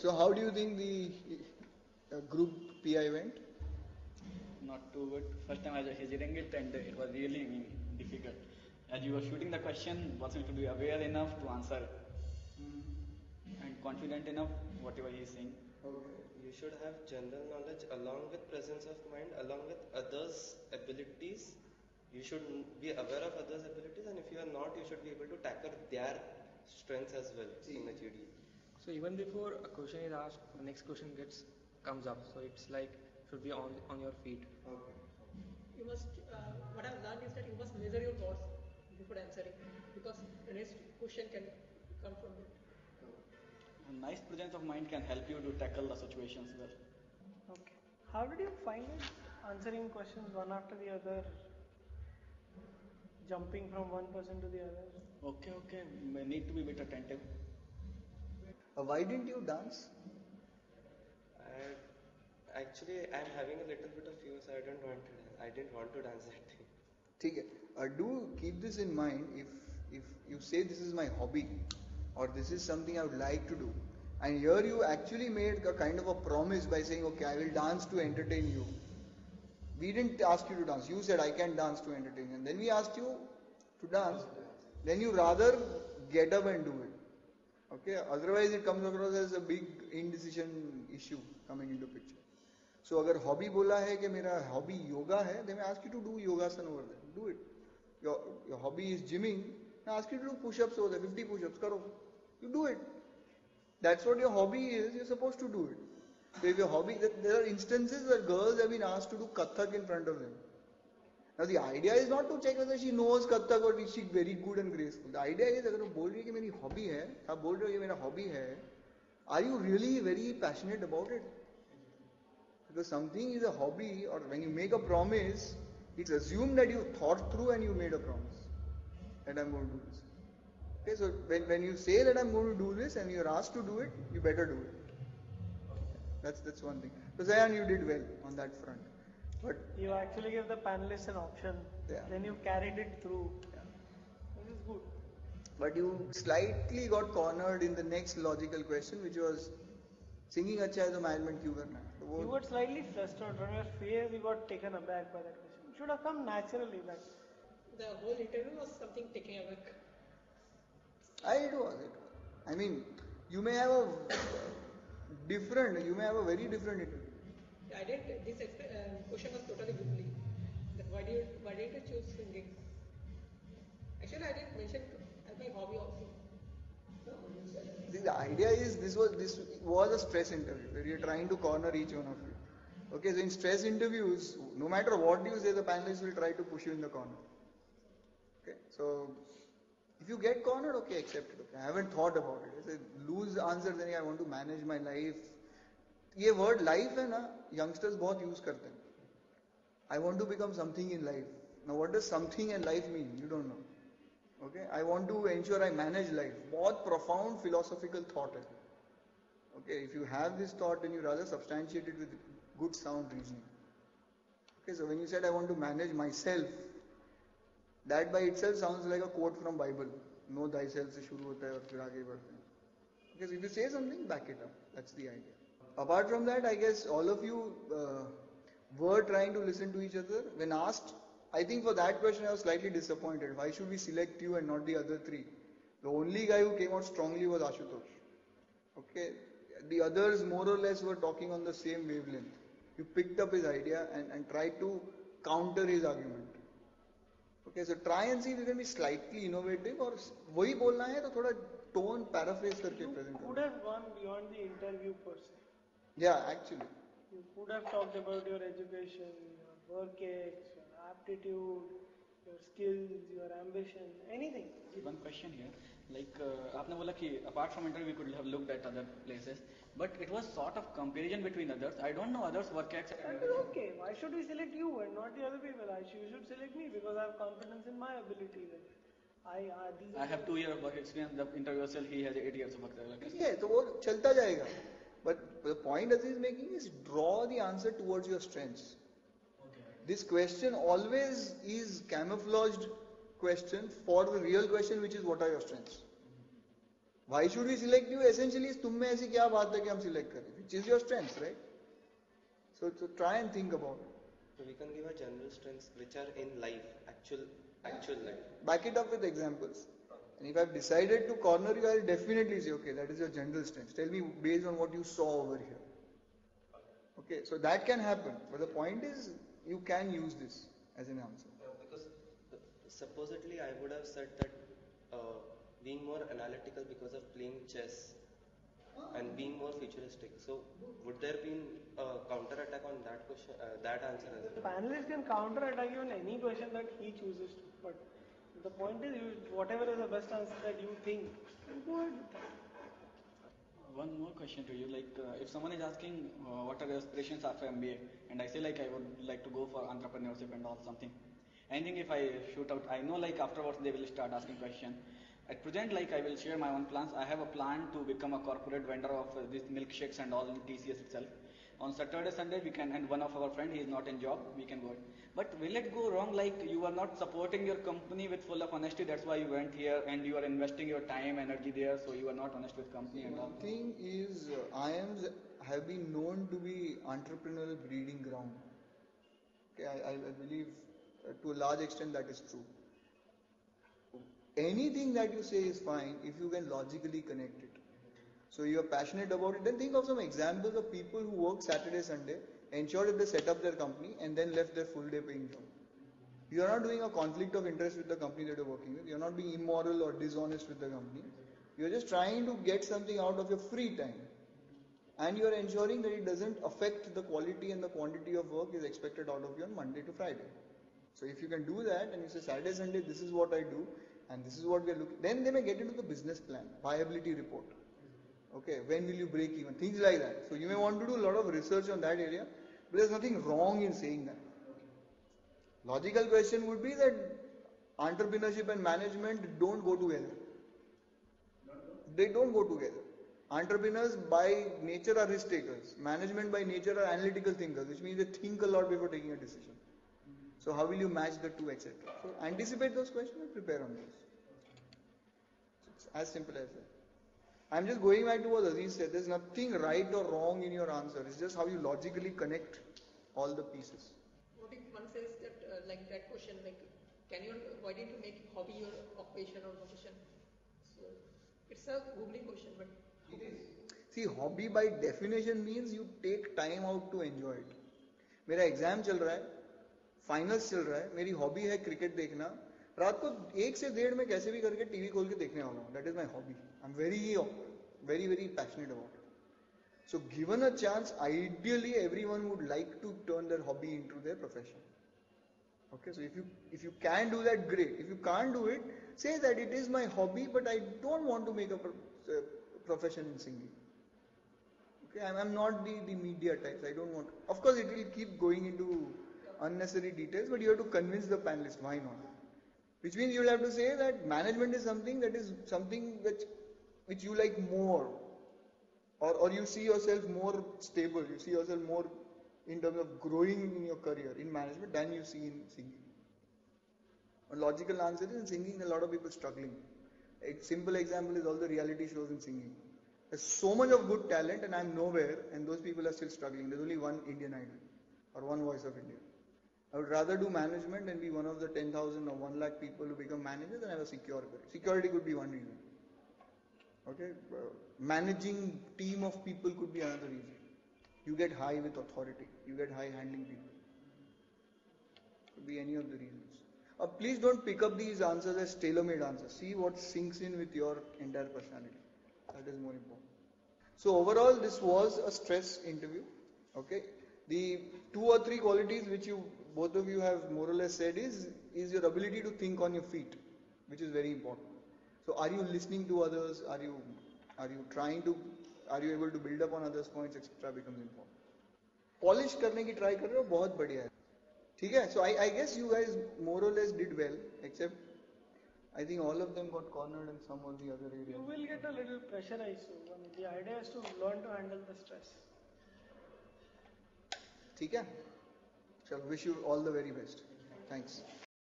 So how do you think the group PI went? Not too good. First time I was hesitating it and it was really difficult. As you were shooting the question, person should be aware enough to answer and confident enough whatever he is saying. Okay. You should have general knowledge along with presence of mind, along with others' abilities. You should be aware of others' abilities, and if you are not, you should be able to tackle their strengths as well in a GD. So even before a question is asked, the next question comes up. So it's like should be on your feet. Okay. You must, what I've learned is that you must measure your words before answering, because the next question can come from it. A nice presence of mind can help you to tackle the situations well. Okay. How did you find it answering questions one after the other, jumping from one person to the other? Okay. May need to be a bit attentive. Why didn't you dance? Actually, I'm having a little bit of fear, so I didn't want to dance that day. ठीक है. Do keep this in mind. If you say this is my hobby, or this is something I would like to do, and here you actually made a kind of a promise by saying, okay, I will dance to entertain you. We didn't ask you to dance. You said I can dance to entertain you, and then we asked you to dance. Then you rather get up and do it. Okay. Otherwise, it comes across as a big indecision issue coming into picture. So अगर hobby बोला है कि मेरा hobby yoga है, then I ask you to do yogasan over there. Do it. Your hobby is gymming, I ask you to do push-ups over there. 50 push-ups करो. You do it. That's what your hobby is. You're supposed to do it. So if your hobby, there are instances where girls have been asked to do Kathak in front of them. Now the idea is not to check whether she knows Kathak or is she very good and graceful. The idea is अगर वो बोल रही है कि मेरी hobby है, आप बोल रहे हो ये मेरा hobby है, are you really very passionate about it? Because something is a hobby, or when you make a promise, it's assumed that you thought through and you made a promise that I'm going to do this. Okay, so when you say that I'm going to do this and you're asked to do it, you better do it. That's one thing. So Zayan, you did well on that front. But you actually gave the panelists an option. Yeah. Then you carried it through. Yeah. This is good. But you slightly got cornered in the next logical question, which was singing अच्छा है तो management क्यों करना है? So you got slightly flustered on your face. You got taken aback by that question. It should have come naturally. The whole interview was something taken aback. It was. I mean, you may have a very different interview. I didn't. This question was totally googly. That why did you choose singing? Actually, I didn't mention as my hobby also. The idea is this was a stress interview where you're trying to corner each one of you. Okay, so in stress interviews, no matter what you say, the panelists will try to push you in the corner. Okay, so if you get cornered, okay, accept it. Okay, I haven't thought about it. It's a loose answer saying I want to manage my life. ये word life है ना, youngsters बहुत use करते हैं. I want to become something in life. Now what does something in life mean? You don't know. Okay, I want to ensure I manage life. बहुत profound philosophical thought है. Okay, if you have this thought, then you rather substantiate it with good sound reasoning. Okay, so when you said I want to manage myself, that by itself sounds like a quote from Bible. Know thyself से शुरू होता है और फिर आगे बढ़ते हैं. Okay, so if you say something, back it up. That's the idea. Apart from that, I guess all of you were trying to listen to each other. When asked, I think for that question I was slightly disappointed. Why should we select you and not the other three? The only guy who came out strongly was Ashutosh. Okay, the others more or less were talking on the same wavelength. You picked up his idea and tried to counter his argument. Okay, so try and see if you can be slightly innovative or वही बोलना है तो थोड़ा tone paraphrase करके present You could have gone beyond the interview per se. Yeah, actually. You could have talked about your education, your work ethics, your aptitude, your skills, your ambition, anything. One question here, like आपने बोला कि apart from interview we could have looked at other places, but it was sort of comparison between others. I don't know others work ethics. That is okay. Why should we select you and not the other people? You should select me because I have confidence in my ability. I have 2 years of work experience. The interviewer said he has 8 years of work experience. Yeah, तो वो चलता जाएगा. But the point Aziz is making is draw the answer towards your strengths. Okay. This question always is camouflaged question for the real question, which is what are your strengths. Why should we select you? Essentially, तुम में ऐसी क्या बात है कि हम select करें? Which is your strength, right? So try and think about it. So we can give a general strengths which are in life, actual life. Back it up with examples. And if I've decided to corner you, I'll definitely say, okay, that is your general strength. Tell me based on what you saw over here. Okay, so that can happen. But the point is, you can use this as an answer. Because supposedly I would have said that being more analytical because of playing chess and being more futuristic. So would there be a counter attack on that question, that answer as The well? panelist can counter attack you on any question that he chooses to. But the point is, whatever is the best answer that you think, go ahead with that. One more question to you, like if someone is asking what are your aspirations after MBA, and I say like I would like to go for entrepreneurship and all something. Anything if I shoot out, I know like afterwards they will start asking question. At present, like I will share my own plans. I have a plan to become a corporate vendor of these milkshakes and all in TCS itself. On Saturday, Sunday we can, and one of our friend, he is not in job, we can go. But will it go wrong like you are not supporting your company with full of honesty, that's why you went here and you are investing your time, energy there, so you are not honest with company and all. One thing is, IIMs have been known to be entrepreneurial breeding ground. Okay, I believe to a large extent that is true. Anything that you say is fine if you can logically connect it. So you are passionate about it, then think of some examples of people who work Saturday, Sunday, ensured that they set up their company and then left their full day paying job. You are not doing a conflict of interest with the company that you are working with. You are not being immoral or dishonest with the company. You are just trying to get something out of your free time. And you are ensuring that it doesn't affect the quality and the quantity of work is expected out of you on Monday to Friday. So if you can do that and you say Saturday, Sunday, this is what I do and this is what we are looking, then they may get into the business plan, viability report. Okay, when will you break even? Things like that. So you may want to do a lot of research on that area, but there's nothing wrong in saying that. Logical question would be that entrepreneurship and management don't go together. They don't go together. Entrepreneurs by nature are risk takers. Management by nature are analytical thinkers, which means they think a lot before taking a decision. So how will you match the two, etc.? So anticipate those questions and prepare on those. So it's as simple as that. I'm just going back to what Aziz said. There's nothing right or wrong in your answer. It's just how you logically connect all the pieces. What if one says that, like that question, like, why didn't you make hobby your occupation or profession? So it's a googly question, but it is. See, hobby by definition means you take time out to enjoy it. मेरा exam चल रहा है, finals चल रहा है, मेरी hobby है cricket देखना. रात को 1 से 1:30 में कैसे भी करके टीवी खोल के देखने वाला हूँ. That is my hobby. I'm very passionate about it. So given a chance, ideally everyone would like to turn their hobby into their profession. Okay, so if you can do that, great. If you can't do it, say that it is my hobby, but I don't want to make a profession in singing. Okay, I'm not the media types. I don't want. Of course, it will keep going into unnecessary details, but you have to convince the panelists why not. Which means you'll have to say that management is something which you like more, or you see yourself more stable. You see yourself more in terms of growing in your career in management than you see in singing. A logical answer is in singing, a lot of people struggling. A simple example is all the reality shows in singing. There's so much of good talent and I'm nowhere and those people are still struggling. There's only one Indian Idol or one Voice of India. I would rather do management and be one of the 10,000 or 1 lakh people who become managers than have a secure career. Security could be one reason. Okay, managing team of people could be another reason. You get high with authority. You get high handling people. Could be any of the reasons. Please don't pick up these answers as tailor-made answers. See what sinks in with your entire personality. That is more important. So overall, this was a stress interview. Okay, the 2 or 3 qualities which both of you have more or less said is your ability to think on your feet, which is very important. So are you listening to others? Are you able to build up on others' points, etc. becomes important. Polish करने की try कर रहे हो, बहुत बढ़िया है. ठीक है? So I guess you guys more or less did well, except I think all of them got cornered in some or the other area. You will get a little pressurized. So the idea is to learn to handle the stress. ठीक है? Shall wish you all the very best. Thanks.